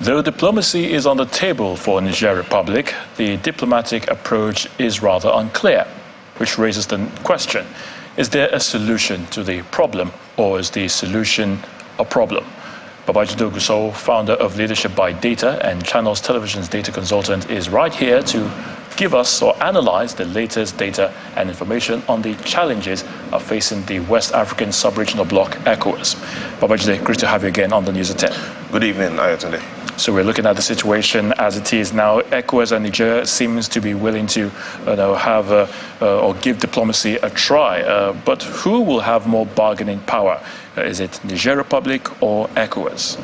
Though diplomacy is on the table for Niger Republic, the diplomatic approach is rather unclear, which raises the question, is there a solution to the problem, or is the solution a problem? Babajide Ogunso, founder of Leadership by Data and Channels Television's data consultant, is right here to give us or analyze the latest data and information on the challenges facing the West African sub-regional bloc, ECOWAS. Babajide, great to have you again on the News at 10. Good evening, Ayotunde. So we're looking at the situation as it is now. ECOWAS and Niger seems to be willing to have or give diplomacy a try. But who will have more bargaining power? Is it Niger Republic or ECOWAS?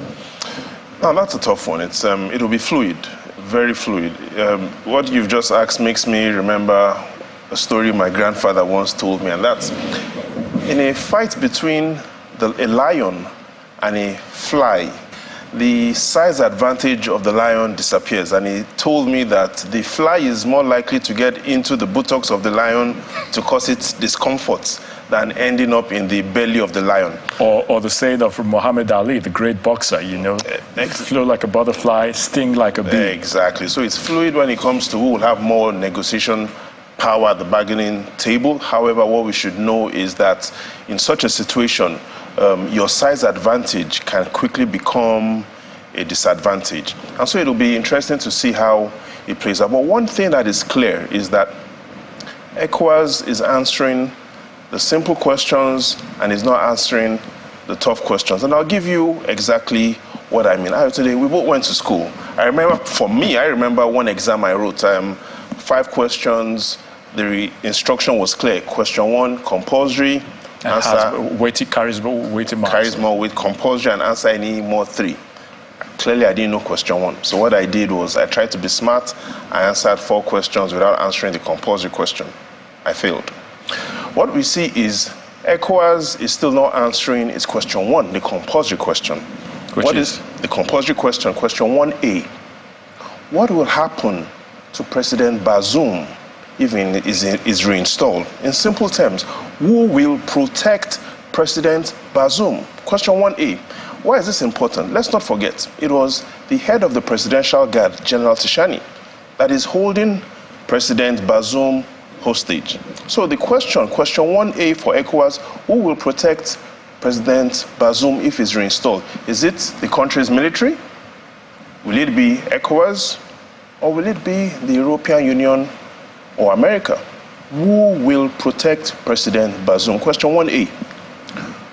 Now, that's a tough one. It'll be fluid, very fluid. What you've just asked makes me remember a story my grandfather once told me, and that's in a fight between a lion and a fly, the size advantage of the lion disappears, and he told me that the fly is more likely to get into the buttocks of the lion to cause it discomfort than ending up in the belly of the lion. Or the saying of Muhammad Ali, the great boxer, flow like a butterfly, sting like a bee. Exactly. So it's fluid when it comes to who will have more negotiation power at the bargaining table. However, what we should know is that in such a situation, your size advantage can quickly become a disadvantage. And so it'll be interesting to see how it plays out. But one thing that is clear is that ECOWAS is answering the simple questions and is not answering the tough questions. And I'll give you exactly what I mean. Today, we both went to school. I remember one exam I wrote, 5 questions. The instruction was clear. Question 1, compulsory. Carries more weight, compulsory, and answer any more 3. Clearly, I didn't know question 1. So what I did was I tried to be smart. I answered 4 questions without answering the compulsory question. I failed. What we see is ECOWAS is still not answering its question 1, the compulsory question. What is the compulsory question? Question 1A. What will happen to President Bazoum if he is reinstalled? In simple terms, who will protect President Bazoum? Question 1A. Why is this important? Let's not forget, it was the head of the Presidential Guard, General Tishani, that is holding President Bazoum hostage. So the question 1A for ECOWAS, who will protect President Bazoum if he's reinstalled? Is it the country's military? Will it be ECOWAS? Or will it be the European Union or America? Who will protect President Bazoum? Question 1A.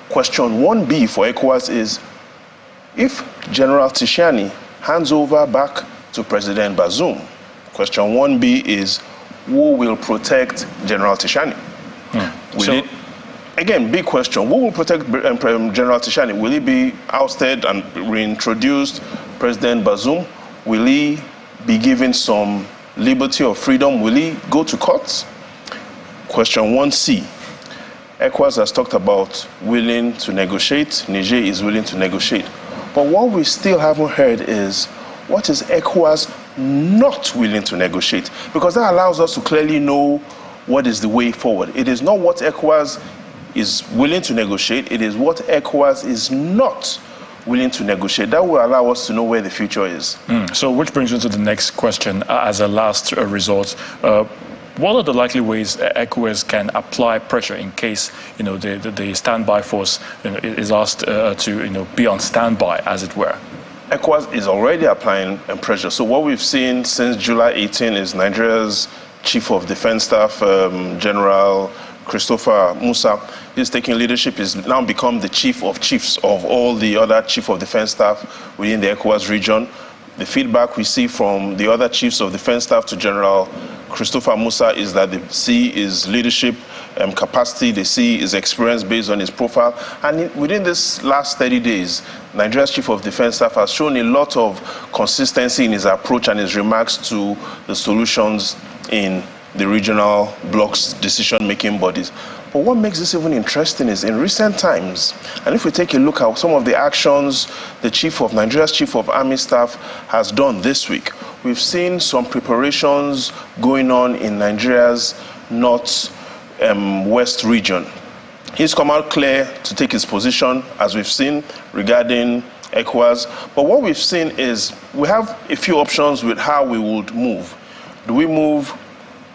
Question 1B for ECOWAS is, if General Tishani hands over back to President Bazoum, question 1B is, who will protect General Tishani? Again, big question. Who will protect General Tishani? Will he be ousted and reintroduced President Bazoum? Will he be given some liberty or freedom? Will he go to court? Question 1C. ECOWAS has talked about willing to negotiate. Niger is willing to negotiate. But what we still haven't heard is, what is ECOWAS not willing to negotiate? Because that allows us to clearly know what is the way forward. It is not what ECOWAS is willing to negotiate, it is what ECOWAS is not willing to negotiate. That will allow us to know where the future is. So which brings us to the next question as a last resort. What are the likely ways ECOWAS can apply pressure in case the standby force is asked to be on standby, as it were? ECOWAS is already applying pressure. So what we've seen since July 18 is Nigeria's Chief of Defense Staff, General Christopher Musa, is taking leadership. He's now become the chief of chiefs of all the other Chief of Defense Staff within the ECOWAS region. The feedback we see from the other Chiefs of Defense Staff to General Christopher Musa is that they see his leadership capacity, they see his experience based on his profile. And within this last 30 days, Nigeria's Chief of Defense Staff has shown a lot of consistency in his approach and his remarks to the solutions in the regional bloc's decision-making bodies. But what makes this even interesting is in recent times, and if we take a look at some of the actions the Nigeria's Chief of Army Staff has done this week, we've seen some preparations going on in Nigeria's north-west region. He's come out clear to take his position, as we've seen, regarding ECOWAS. But what we've seen is we have a few options with how we would move. Do we move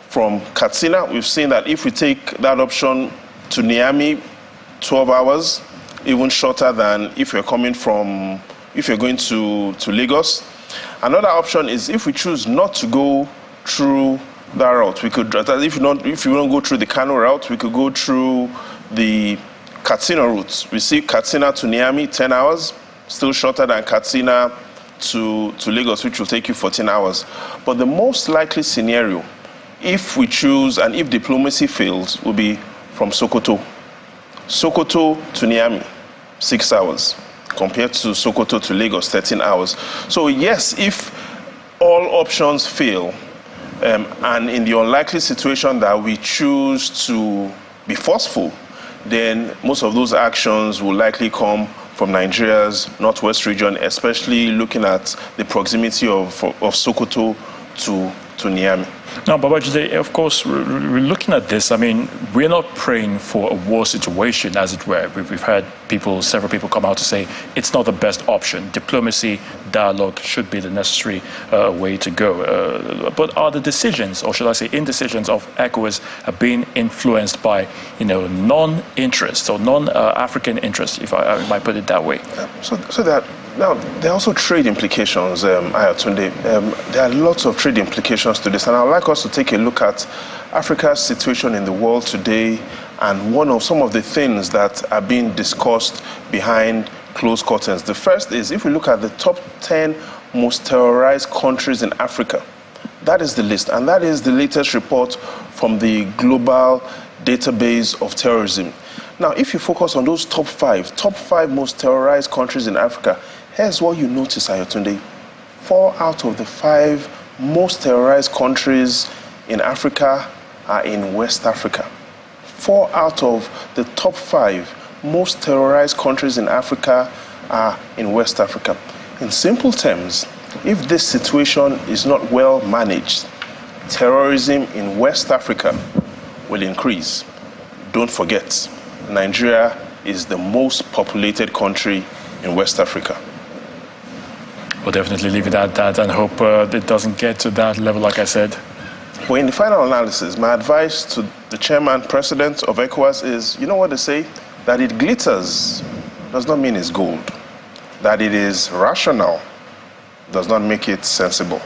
from Katsina? We've seen that if we take that option to Niamey, 12 hours, even shorter than if you're going to Lagos. Another option is if we choose not to go through that route, we could, if we don't go through the Kano route, we could go through the Katsina route. We see Katsina to Niamey, 10 hours, still shorter than Katsina to Lagos, which will take you 14 hours. But the most likely scenario, if we choose and if diplomacy fails, will be from Sokoto. Sokoto to Niamey, 6 hours, compared to Sokoto to Lagos, 13 hours. So yes, if all options fail, and in the unlikely situation that we choose to be forceful, then most of those actions will likely come from Nigeria's northwest region, especially looking at the proximity of Sokoto to Niamey. Now, Babajide, of course, we're looking at this. I mean, we're not praying for a war situation, as it were. We've heard several people come out to say it's not the best option. Diplomacy, dialogue should be the necessary way to go. But are the decisions, or should I say indecisions, of ECOWAS being influenced by, non-interest or non-African interest, if I might put it that way? So that. Now, there are also trade implications, Ayatunde. There are lots of trade implications to this, and I'd like us to take a look at Africa's situation in the world today and some of the things that are being discussed behind closed curtains. The first is, if we look at the top 10 most terrorized countries in Africa, that is the list, and that is the latest report from the Global Database of Terrorism. Now, if you focus on those top five most terrorized countries in Africa, here's what you notice, Ayatunde. 4 out of the 5 most terrorized countries in Africa are in West Africa. 4 out of the top 5 most terrorized countries in Africa are in West Africa. In simple terms, if this situation is not well managed, terrorism in West Africa will increase. Don't forget, Nigeria is the most populated country in West Africa. We'll definitely leave it at that and hope it doesn't get to that level, like I said. Well, in the final analysis, my advice to the chairman, president of ECOWAS is, you know what they say? That it glitters does not mean it's gold. That it is rational does not make it sensible.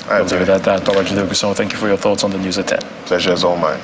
I'll leave it at that. Babajide Ogunsanwo, thank you for your thoughts on the news at 10. Pleasure is all mine.